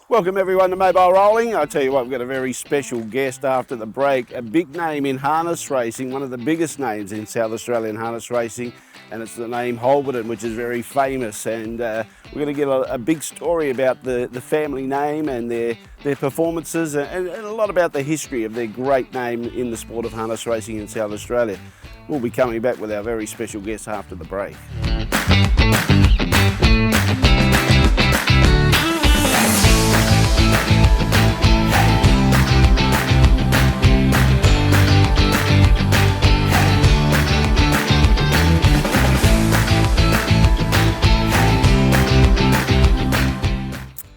Welcome everyone to Mobile Rolling. I tell you what, we've got a very special guest after the break. A big name in harness racing, one of the biggest names in South Australian harness racing, and it's the name Holberton, which is very famous. And we're going to get a big story about the family name and their performances, and a lot about the history of their great name in the sport of harness racing in South Australia. We'll be coming back with our very special guest after the break.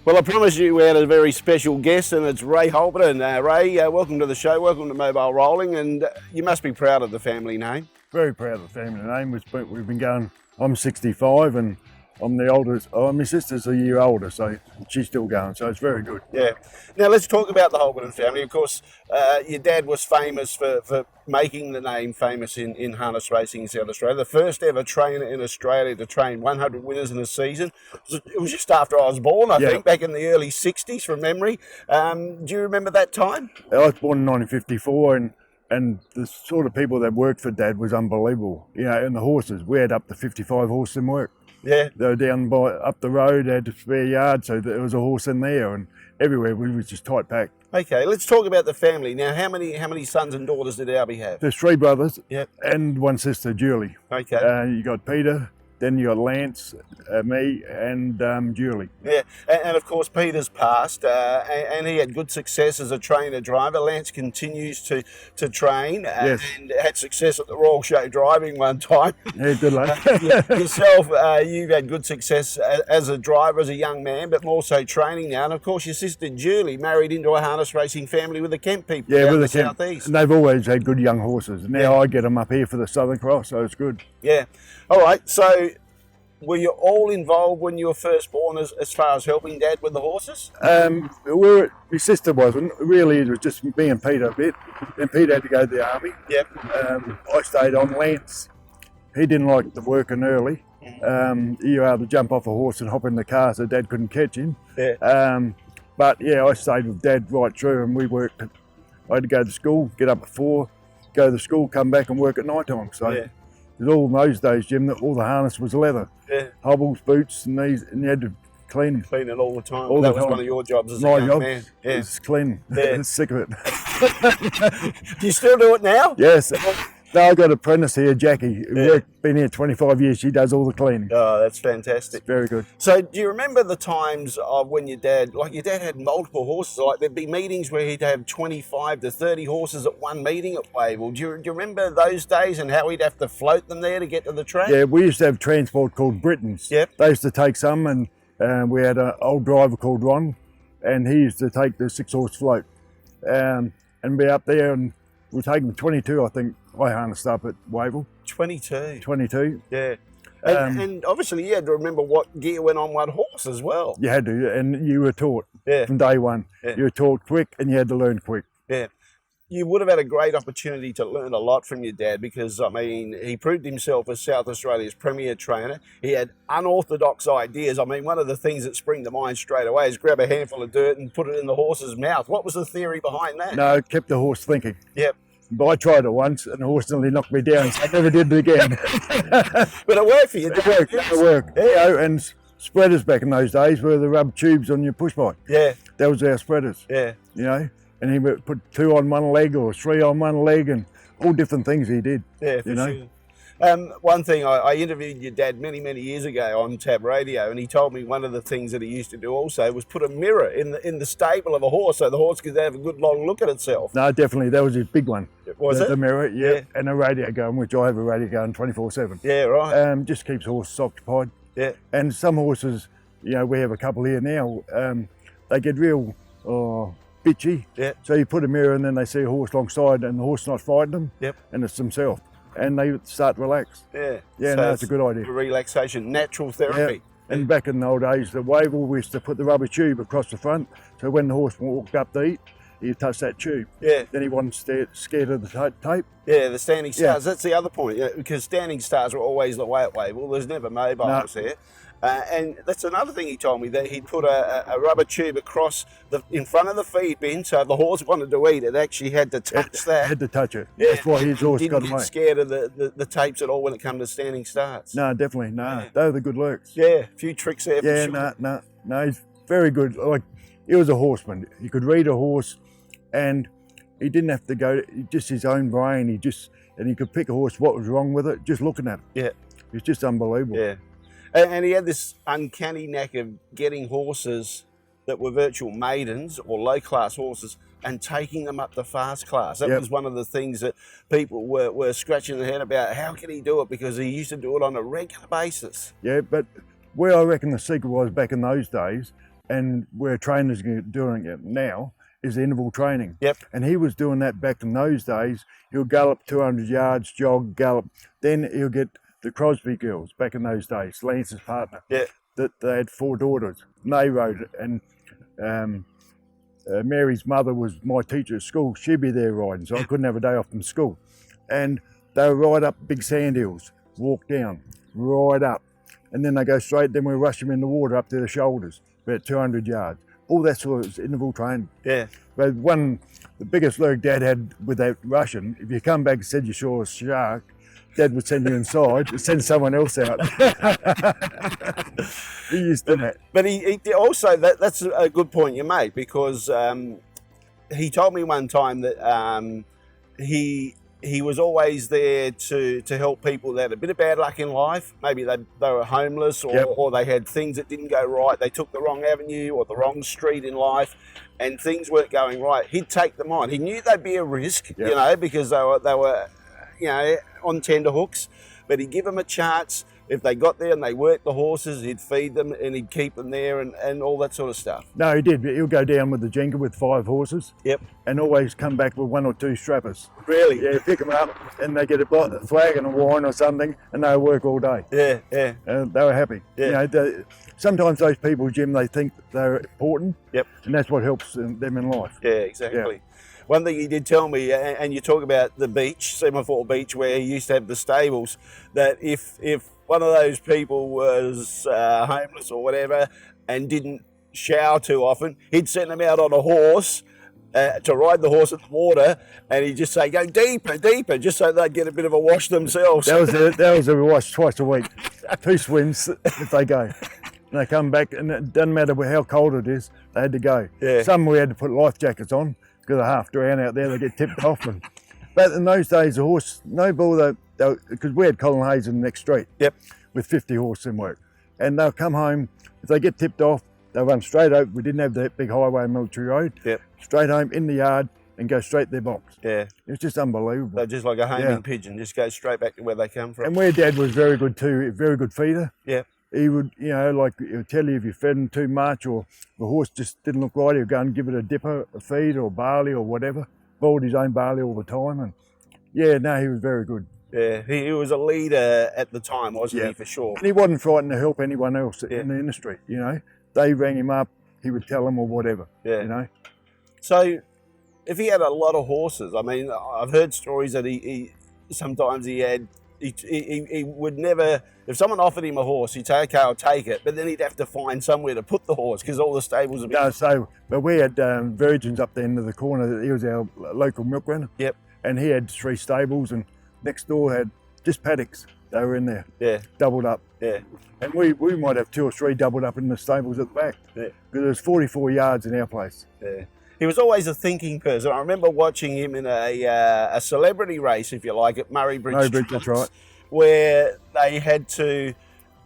Well, I promised you we had a very special guest, and it's Ray Holberton. Ray, welcome to the show, welcome to Mobile Rolling, and you must be proud of the family name. Very proud of the family name. We've been going, I'm 65 and I'm the oldest. Oh, my sister's a year older, so she's still going, so it's very good. Yeah. Now let's talk about the Holberton family. Of course, your dad was famous for making the name famous in harness racing in South Australia. The first ever trainer in Australia to train 100 winners in a season. It was just after I was born, I think, back in the early 60s from memory. Do you remember that time? I was born in 1954 and the sort of people that worked for Dad was unbelievable. You know, and the horses, we had up to 55 horses in work. Yeah. They were down up the road, had a spare yard, so there was a horse in there, and everywhere we was just tight packed. Okay, let's talk about the family. Now, how many sons and daughters did Alby have? There's 3 brothers. Yep. And 1 sister, Julie. Okay. You got Peter, then you got Lance, me, and Julie. Yeah, and of course Peter's passed, and he had good success as a trainer driver. Lance continues to train, Yes. and had success at the Royal Show driving one time. Yeah, good luck. Yourself, you've had good success as a driver, as a young man, but more so training now. And of course your sister Julie married into a harness racing family with the Kent people down in the southeast. And they've always had good young horses. Now I get them up here for the Southern Cross, so it's good. Yeah. All right, so were you all involved when you were first born as far as helping Dad with the horses? My sister wasn't. Really, it was just me and Peter a bit. Then Peter had to go to the army. Yep. I stayed on. Lance, he didn't like the working early. He was able to jump off a horse and hop in the car so Dad couldn't catch him. Yeah. But yeah, I stayed with Dad right through, and we worked. I had to go to school, get up at 4, go to school, come back and work at night time. So. Yeah. All in those days, Jim, all the harness was leather. Yeah. Hobbles, boots, and these, and you had to clean them. Clean it all the time. All that the was time. one of your jobs as a My young job man. Yeah. is clean. Yeah. I'm sick of it. Do you still do it now? Yes. No, I've got an apprentice here, Jackie. Been here 25 years. She does all the cleaning. Oh, that's fantastic. It's very good. So do you remember the times of when your dad had multiple horses? Like there'd be meetings where he'd have 25 to 30 horses at one meeting at Wavell. Do you remember those days and how he'd have to float them there to get to the track? Yeah, we used to have transport called Britons. Yep. They used to take some, and we had an old driver called Ron, and he used to take the 6-horse float and be up there, and we're taking 22, I think. I harnessed up at Wavell. 22? 22. Yeah. And obviously you had to remember what gear went on what horse as well. You had to, and you were taught from day one. Yeah. You were taught quick, and you had to learn quick. Yeah. You would have had a great opportunity to learn a lot from your dad because, I mean, he proved himself as South Australia's premier trainer. He had unorthodox ideas. I mean, one of the things that spring to mind straight away is grab a handful of dirt and put it in the horse's mouth. What was the theory behind that? No, it kept the horse thinking. Yep. But I tried it once, and the horse nearly knocked me down, so I never did it again. But it worked for you. It worked. Yeah. You know, and spreaders back in those days were the rubber tubes on your push bike. Yeah. That was our spreaders. Yeah. You know, and he would put 2 on one leg or 3 on one leg, and all different things he did. Yeah, for sure. One thing, I interviewed your dad many, many years ago on Tab Radio, and he told me one of the things that he used to do also was put a mirror in the stable of a horse so the horse could have a good long look at itself. No, definitely. That was his big one. Was it? The mirror, yeah. And a radio going, which I have a radio going 24/7. Yeah, right. Just keeps horses occupied. Yeah. And some horses, you know, we have a couple here now, they get real bitchy. Yeah. So you put a mirror and then they see a horse alongside and the horse not frightened them. Yep. And it's themselves. And they start to relax. Yeah. Yeah, so no, it's a good idea. Relaxation, natural therapy. Yeah. And back in the old days, the Wavell, we used to put the rubber tube across the front. So when the horse walked up to eat, he'd touch that tube. Yeah. Then he wasn't scared of the tape. Yeah, the standing stars. Yeah. That's the other point, because standing stars were always the way at Wavell. There's never mobiles here. And that's another thing he told me, that he'd put a rubber tube across in front of the feed bin, so if the horse wanted to eat it, actually had to touch that. Had to touch it. Yeah. That's why his horse got Didn't away. get scared of the tapes at all when it comes to standing starts. No, definitely, no. They were the good lurks. Yeah, a few tricks there. Yeah, for sure. no, he's very good. Like, he was a horseman. He could read a horse, and he didn't have to go, just his own brain. And he could pick a horse, what was wrong with it, just looking at it. Yeah. It's just unbelievable. Yeah. And he had this uncanny knack of getting horses that were virtual maidens or low-class horses and taking them up to fast class. That was one of the things that people were scratching their head about. How can he do it? Because he used to do it on a regular basis. Yeah, but where I reckon the secret was back in those days, and where trainers are doing it now, is interval training. Yep. And he was doing that back in those days. He'll gallop 200 yards, jog, gallop. Then he'll get the Crosby girls back in those days, Lance's partner. Yeah. That they had 4 daughters. And they rode it. And Mary's mother was my teacher at school. She'd be there riding, so I couldn't have a day off from school. And they would ride up big sand hills, walk down, ride up. And then they go straight, then we rush them in the water up to the shoulders, about 200 yards. All that sort of interval training. Yeah. But the biggest lurk Dad had with that Russian, if you come back and said you saw a shark, Dad would send you inside and send someone else out. He used to do that. But he also, that's a good point you made, because he told me one time that he was always there to help people that had a bit of bad luck in life. Maybe they were homeless, or they had things that didn't go right. They took the wrong avenue or the wrong street in life, and things weren't going right. He'd take them on. He knew they'd be a risk, you know, because they were, you know, on tender hooks, but he'd give them a chance. If they got there and they worked the horses, he'd feed them and he'd keep them there and all that sort of stuff. No, he did. He'll go down with the jinker with 5 horses. Yep. And always come back with 1 or 2 strappers. Really? Yeah, pick them up and they get a flag and a wine or something, and they'll work all day. Yeah, yeah. And they were happy. Yeah. You know, sometimes those people, Jim, they think they're important. Yep. And that's what helps them in life. Yeah, exactly. Yeah. One thing he did tell me, and you talk about the beach, Semaphore Beach, where he used to have the stables, that if one of those people was homeless or whatever and didn't shower too often, he'd send them out on a horse to ride the horse in the water, and he'd just say, go deeper, deeper, just so they'd get a bit of a wash themselves. That was a wash twice a week. 2 swims if they go. And they come back, and it doesn't matter how cold it is, they had to go. Yeah. Some we had to put life jackets on, because they're half drowned out there, they get tipped off. But in those days, the horse, no bull, because we had Colin Hayes in the next street. Yep. With 50 horses in work. And they'll come home, if they get tipped off, they'll run straight over. We didn't have that big highway and military road. Yep. Straight home in the yard and go straight to their box. Yeah. It's just unbelievable. They're just like a homing pigeon, just go straight back to where they come from. And where Dad was very good too, a very good feeder. Yeah. He would, you know, like he would tell you if you fed him too much or the horse just didn't look right, he'd go and give it a dipper, a feed or barley or whatever. Boiled his own barley all the time. And yeah, no, he was very good. Yeah, he was a leader at the time, wasn't he, for sure? And he wasn't frightened to help anyone else in the industry, you know. They rang him up, he would tell them or whatever, you know. So if he had a lot of horses, I mean, I've heard stories that he sometimes he would never, if someone offered him a horse, he'd say, okay, I'll take it, but then he'd have to find somewhere to put the horse because all the stables would be... No, but we had Virgins up the end of the corner. He was our local milk runner. Yep. And he had 3 stables, and next door had just paddocks. They were in there. Yeah. Doubled up. Yeah. And we might have 2 or 3 doubled up in the stables at the back. Yeah. Because there's 44 yards in our place. Yeah. He was always a thinking person. I remember watching him in a celebrity race, if you like, at Murray Bridge. That's right. Where they had to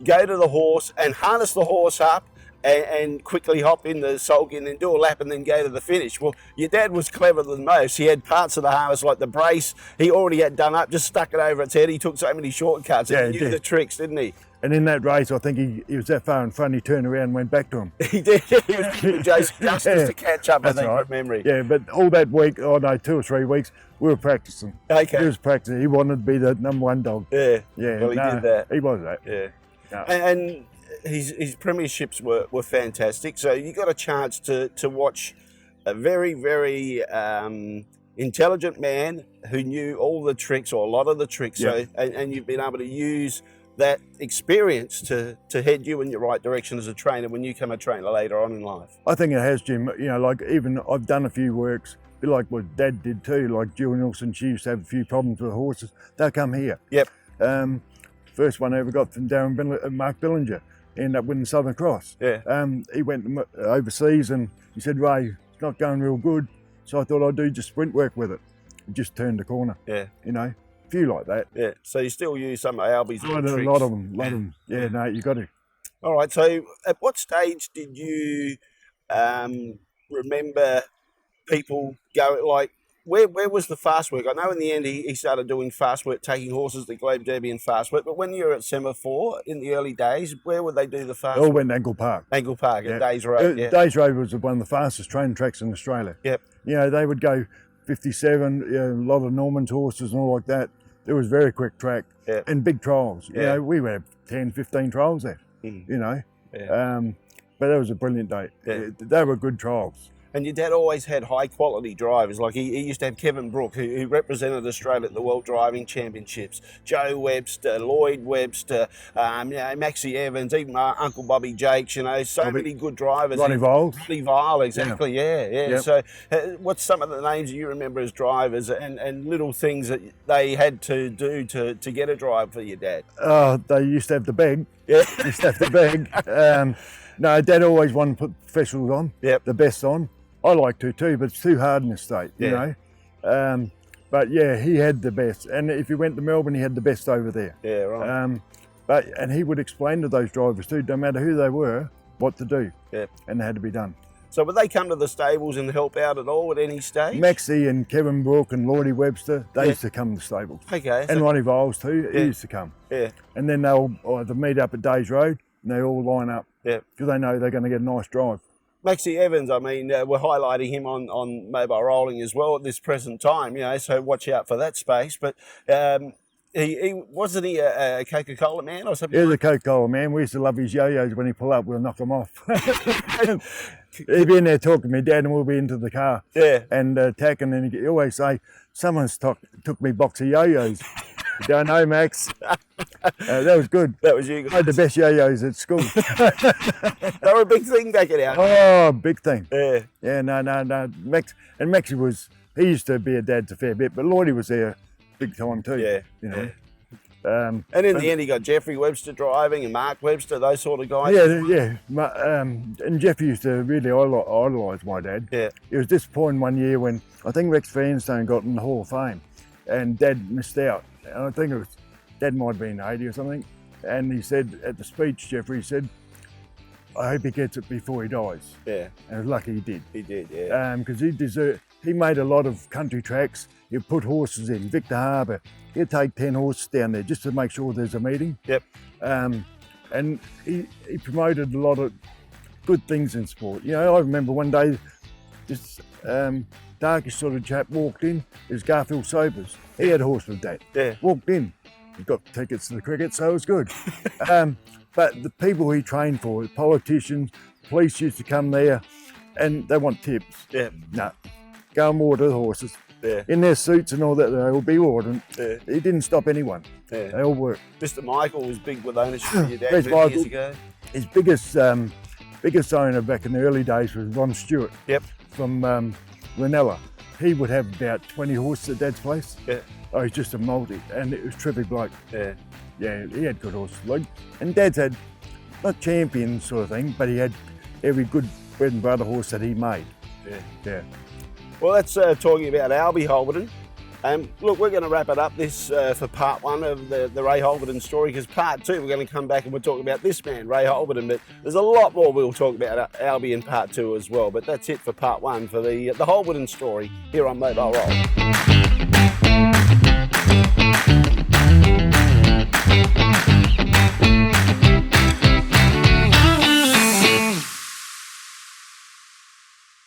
go to the horse and harness the horse up and quickly hop in the sulky and then do a lap and then go to the finish. Well, your dad was cleverer than most. He had parts of the harness, like the brace, he already had done up, just stuck it over its head. He took so many shortcuts and he knew the tricks, didn't he? And in that race, I think he was that far in front, he turned around and went back to him. He did. He was giving Jason justice to catch up, I think, from memory. Yeah, but all that week, 2 or 3 weeks, we were practicing. Okay. He was practicing. He wanted to be the #1 dog. Yeah. Yeah. Well, he did that. He was that. Yeah. No. And his premierships were fantastic. So you got a chance to watch a very, very intelligent man who knew all the tricks, or a lot of the tricks. Yeah. So and you've been able to use that experience to head you in your right direction as a trainer when you become a trainer later on in life? I think it has, Jim. You know, like even I've done a few works, a bit like what Dad did too. Like Jill Nielsen, she used to have a few problems with horses. They'll come here. Yep. First one I ever got from Mark Billinger, ended up winning Southern Cross. Yeah. He went overseas and he said, Ray, it's not going real good. So I thought I'd do just sprint work with it. Just turned the corner. Yeah. You know, a few like that. Yeah. So you still use some of Alby's A lot of them. Yeah, no, you got to. All right. So at what stage did you remember people go, like, where was the fast work? I know in the end he started doing fast work, taking horses to Globe Derby and fast work, but when you were at Semaphore in the early days, where would they do the fast work? All went to Angle Park. Angle Park at Days Road. Days Road was one of the fastest training tracks in Australia. Yep. You know, they would go 57, you know, a lot of Norman's horses and all like that. It was very quick track and big trials. You know, we would have 10, 15 trials there, you know. Yeah. But that was a brilliant day. Yeah. They were good trials. And your dad always had high quality drivers. Like he used to have Kevin Brook, who represented Australia at the World Driving Championships. Joe Webster, Lloyd Webster, you know, Maxie Evans, even my Uncle Bobby Jakes. You know, so many good drivers. Ronnie Vile. Ronnie Vile, exactly. Yeah. Yep. So, what's some of the names you remember as drivers and little things that they had to do to get a drive for your dad? Oh, they used to have the bag. Yeah. Used to have the bag. No, Dad always wanted to put professionals on. Yep. The best on. I like to too, but it's too hard in the state, you know. But yeah, he had the best. And if you went to Melbourne, he had the best over there. Yeah, right. And he would explain to those drivers too, no matter who they were, what to do. Yeah. And they had to be done. So would they come to the stables and help out at all at any stage? Maxie and Kevin Brook and Lloydie Webster, they used to come to the stables. Okay. And Ronnie Viles too, he used to come. Yeah. And then they'll either meet up at Days Road and they all line up. Yeah. Because they know they're going to get a nice drive. Maxie Evans, I mean, we're highlighting him on mobile rolling as well at this present time, you know, so watch out for that space. But he wasn't he a Coca-Cola man or something? He was a Coca-Cola man. We used to love his yo-yos. When he pull up, we'll knock them off. He'd be in there talking to me, Dad, and we'll be into the car. Yeah. And attacking, and he'd always say, someone's took me box of yo-yos. You don't know, Max. That was good. That was you guys. I had the best yo-yos at school. They were a big thing back in our. Oh, big thing. Yeah. Yeah, no. Maxie he used to be a Dad's a fair bit, but Lloydie was there big time too. Yeah. You know. And in the end, he got Jeffrey Webster driving and Mark Webster, those sort of guys. Yeah. And Jeff used to really idolise my dad. Yeah. It was disappointing one year when I think Rex Vanstone got in the Hall of Fame and Dad missed out. And I think Dad might have been 80 or something. And he said at the speech, Jeffrey said, I hope he gets it before he dies. Yeah. And I was lucky he did. He did, yeah. Because he made a lot of country tracks. He'd put horses in, Victor Harbour. He'd take 10 horses down there just to make sure there's a meeting. Yep. And he promoted a lot of good things in sport. You know, I remember one day this darkish sort of chap walked in. It was Garfield Sobers. He had a horse with Dad. Yeah. Walked in. He got tickets to the cricket, so it was good. But the people he trained for, the politicians, police used to come there and they want tips. Yeah. No. Go and water the horses. Yeah. In their suits and all that, they all be ordered. Yeah. He didn't stop anyone. Yeah. They all worked. Mr. Michael was big with ownership of your dad Yes, 20 years ago. His biggest owner back in the early days was Ron Stewart. Yep. From Ranella. He would have about 20 horses at Dad's place. Yeah. Oh, he's just a multi, and it was terrific bloke. Yeah. Yeah, he had good horses. And Dad's had, not champion sort of thing, but he had every good bread and butter horse that he made. Yeah. Yeah. Well, that's talking about Alby Holberton. Look, we're going to wrap it up this for part one of the Ray Holberton story, because part two, we're going to come back and we'll talk about this man, Ray Holberton. But there's a lot more we'll talk about Alby in part two as well. But that's it for part one for the Holberton story here on Mobile Roll.